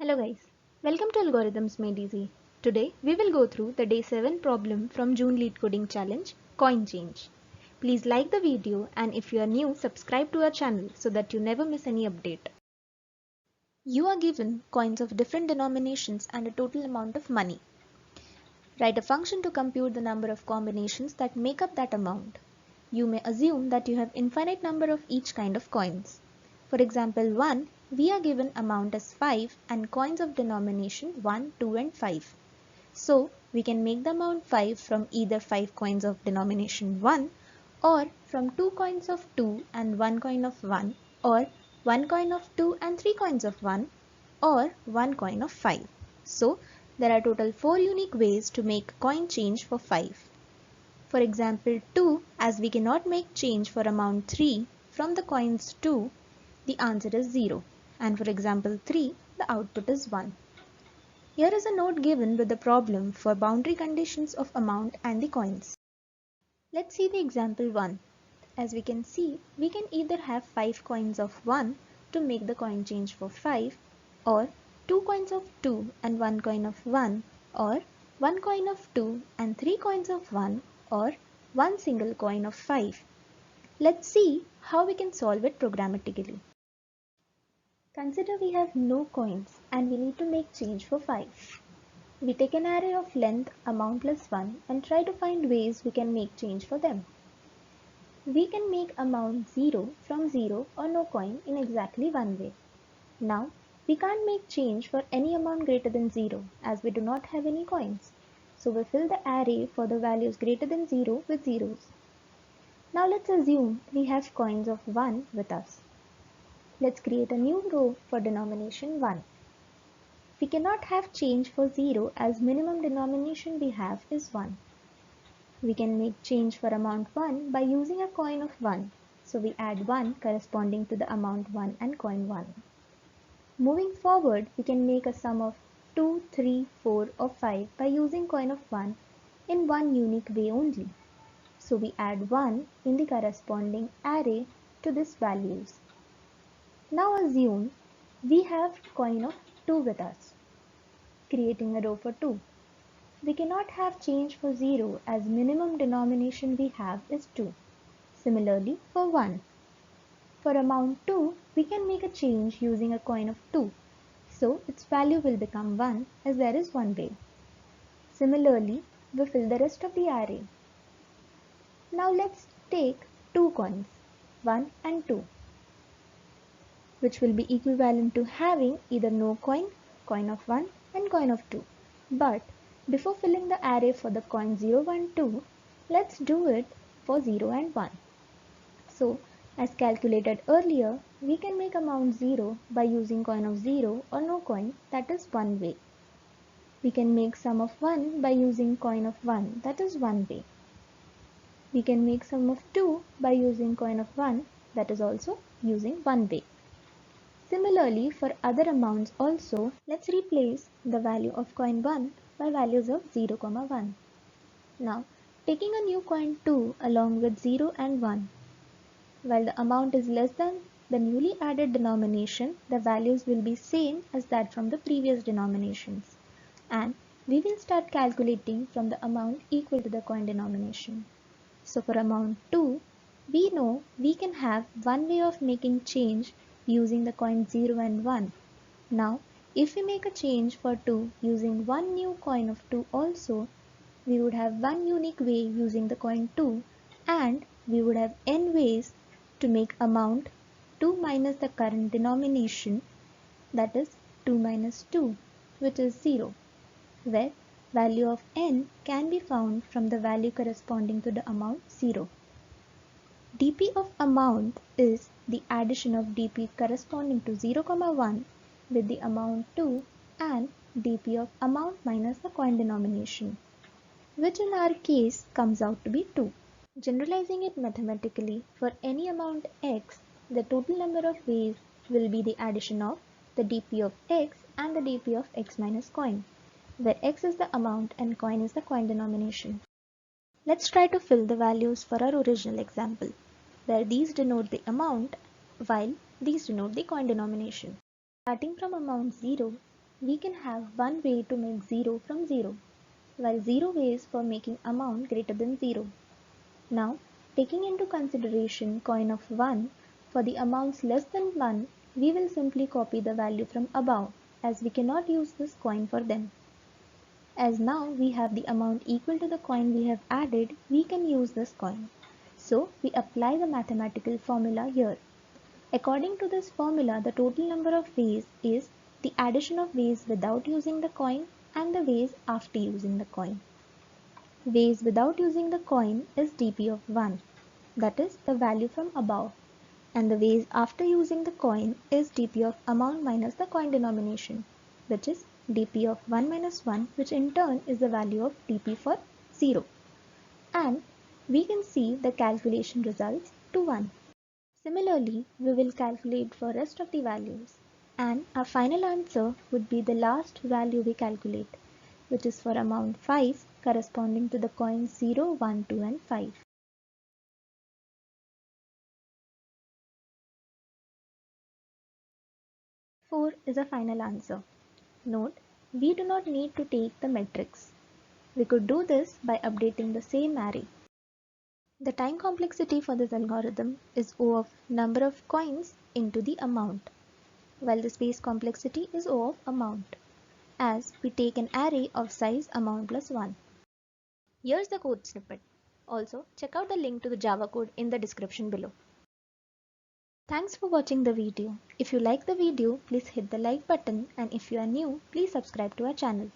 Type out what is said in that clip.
Hello guys, welcome to Algorithms Made Easy. Today we will go through the day 7 problem from June Lead Coding Challenge, Coin Change. Please like the video and if you are new, subscribe to our channel so that you never miss any update. You are given coins of different denominations and a total amount of money. Write a function to compute the number of combinations that make up that amount. You may assume that you have infinite number of each kind of coins. For example 1, we are given amount as 5 and coins of denomination 1, 2 and 5. So we can make the amount 5 from either 5 coins of denomination 1 or from 2 coins of 2 and 1 coin of 1 or 1 coin of 2 and 3 coins of 1 or 1 coin of 5. So there are total 4 unique ways to make coin change for 5. For example 2, as we cannot make change for amount 3 from the coins 2, the answer is 0, and for example 3, the output is 1. Here is a note given with the problem for boundary conditions of amount and the coins. Let's see the example 1. As we can see, we can either have 5 coins of 1 to make the coin change for 5, or 2 coins of 2 and 1 coin of 1, or 1 coin of 2 and 3 coins of 1, or 1 single coin of 5. Let's see how we can solve it programmatically. Consider we have no coins and we need to make change for 5. We take an array of length, amount plus 1 and try to find ways we can make change for them. We can make amount 0 from 0 or no coin in exactly one way. Now, we can't make change for any amount greater than 0 as we do not have any coins. So we fill the array for the values greater than 0 with zeros. Now let's assume we have coins of 1 with us. Let's create a new row for denomination 1. We cannot have change for 0 as minimum denomination we have is 1. We can make change for amount 1 by using a coin of 1. So we add 1 corresponding to the amount 1 and coin 1. Moving forward, we can make a sum of 2, 3, 4 or 5 by using coin of 1 in one unique way only. So we add 1 in the corresponding array to these values. Now assume we have coin of 2 with us, creating a row for 2. We cannot have change for 0 as minimum denomination we have is 2. Similarly for 1. For amount 2, we can make a change using a coin of 2. So its value will become 1 as there is one way. Similarly, we fill the rest of the array. Now let's take 2 coins, 1 and 2, which will be equivalent to having either no coin, coin of 1 and coin of 2. But before filling the array for the coin 0, 1, 2, let's do it for 0 and 1. So as calculated earlier, we can make amount 0 by using coin of 0 or no coin, that is one way. We can make sum of 1 by using coin of 1, that is one way. We can make sum of 2 by using coin of 1, that is also using one way. Similarly, for other amounts also, let's replace the value of coin 1 by values of 0, 1. Now, taking a new coin 2 along with 0 and 1. While the amount is less than the newly added denomination, the values will be same as that from the previous denominations. And we will start calculating from the amount equal to the coin denomination. So for amount 2, we know we can have one way of making change using the coin 0 and 1. Now, if we make a change for 2 using one new coin of 2 also, we would have one unique way using the coin 2 and we would have n ways to make amount 2 minus the current denomination, that is 2 minus 2, which is 0, where value of n can be found from the value corresponding to the amount 0. dp of amount is the addition of dp corresponding to 0, 1 with the amount 2 and dp of amount minus the coin denomination, which in our case comes out to be 2. Generalizing it mathematically, for any amount x, the total number of ways will be the addition of the dp of x and the dp of x minus coin, where x is the amount and coin is the coin denomination. Let's try to fill the values for our original example, where these denote the amount while these denote the coin denomination. Starting from amount 0, we can have one way to make 0 from 0, while 0 ways for making amount greater than 0. Now, taking into consideration coin of 1, for the amounts less than 1, we will simply copy the value from above, as we cannot use this coin for them. As now we have the amount equal to the coin we have added, we can use this coin. So we apply the mathematical formula here. According to this formula, the total number of ways is the addition of ways without using the coin and the ways after using the coin. Ways without using the coin is dp of 1, that is the value from above, and the ways after using the coin is dp of amount minus the coin denomination, which is dp of 1 minus 1, which in turn is the value of dp for 0. And we can see the calculation results to 1. Similarly, we will calculate for rest of the values, and our final answer would be the last value we calculate, which is for amount 5 corresponding to the coins 0, 1, 2 and 5. Four is a final answer. Note, we do not need to take the matrix. We could do this by updating the same array. The time complexity for this algorithm is O of number of coins into the amount, while the space complexity is O of amount, as we take an array of size amount plus 1. Here's the code snippet. Also, check out the link to the Java code in the description below. Thanks for watching the video. If you like the video, please hit the like button, and if you are new, please subscribe to our channel.